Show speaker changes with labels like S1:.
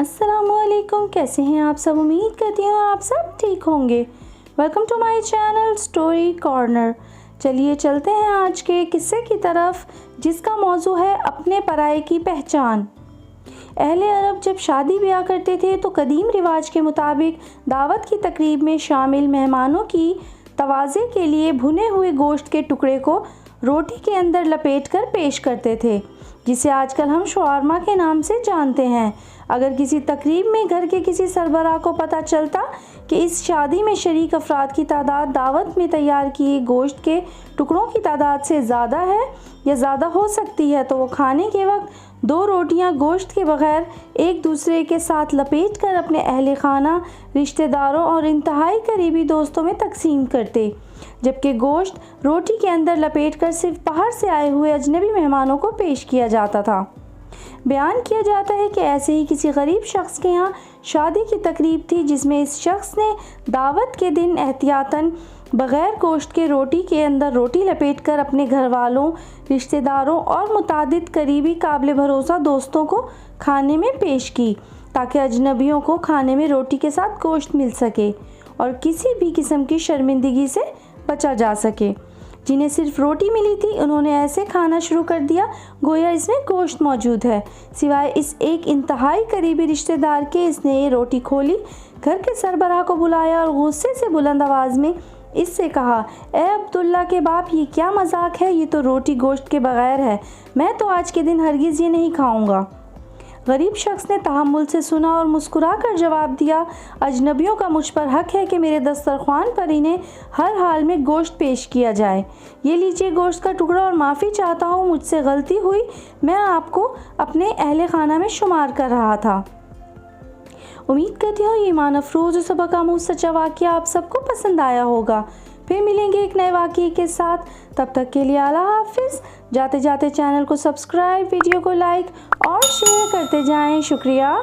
S1: अस्सलामुअलैकुम, कैसे हैं आप सब। उम्मीद करती हूँ आप सब ठीक होंगे। Welcome to my channel story corner. चलिए चलते हैं आज के किस्से की तरफ, जिसका मौजू है अपने पराये की पहचान। अहले अरब जब शादी ब्याह करते थे तो कदीम रिवाज के मुताबिक दावत की तकरीब में शामिल मेहमानों की तवाज़े के लिए भुने हुए गोश्त के टुकड़े को रोटी के अंदर लपेटकर पेश करते थे, जिसे आजकल हम शवारमा के नाम से जानते हैं। अगर किसी तकरीब में घर के किसी सरबराह को पता चलता कि इस शादी में शरीक अफराद की तादाद दावत में तैयार किए गोश्त के टुकड़ों की तादाद से ज़्यादा है या ज़्यादा हो सकती है, तो वो खाने के वक्त 2 रोटियां गोश्त के बगैर एक दूसरे के साथ लपेट कर अपने अहले खाना, रिश्तेदारों और इंतहाई करीबी दोस्तों में तकसीम करते, जबकि गोश्त रोटी के अंदर लपेट कर सिर्फ बाहर से आए हुए अजनबी मेहमानों को पेश किया जाता था। बयान किया जाता है कि ऐसे ही किसी गरीब शख्स के यहाँ शादी की तकरीब थी, जिसमें इस शख्स ने दावत के दिन एहतियातन बग़ैर गोश्त के रोटी के अंदर रोटी लपेटकर अपने घर वालों, रिश्तेदारों और मुतादिद करीबी काबिल भरोसा दोस्तों को खाने में पेश की, ताकि अजनबियों को खाने में रोटी के साथ गोश्त मिल सके और किसी भी किस्म की शर्मिंदगी से बचा जा सके। जिन्हें सिर्फ रोटी मिली थी, उन्होंने ऐसे खाना शुरू कर दिया गोया इसमें गोश्त मौजूद है। सिवाय इस एक इंतहाई करीबी रिश्तेदार के, इसने ये रोटी खोली, घर के सरबराह को बुलाया और गुस्से से बुलंद आवाज़ में इससे कहा, ए अब्दुल्ला के बाप, ये क्या मजाक है, ये तो रोटी गोश्त के बगैर है, मैं तो आज के दिन हरगिज़ ये नहीं खाऊंगा। गरीब शख्स ने तहम्मुल से सुना और मुस्कुरा कर जवाब दिया, अजनबियों का मुझ पर हक है कि मेरे दस्तरख्वान पर इन्हें हर हाल में गोश्त पेश किया जाए। ये लीजिए गोश्त का टुकड़ा और माफ़ी चाहता हूँ, मुझसे गलती हुई, मैं आपको अपने अहले खाना में शुमार कर रहा था। उम्मीद करती हूँ ये ईमान अफरोज़ और सबक आमूज़ सच्चा वाक़या आप सबको पसंद आया होगा। फिर मिलेंगे एक नए वाक़ये के साथ, तब तक के लिए अल्लाह हाफ़िज़। जाते जाते चैनल को सब्सक्राइब, वीडियो को लाइक और शेयर करते जाएं। शुक्रिया।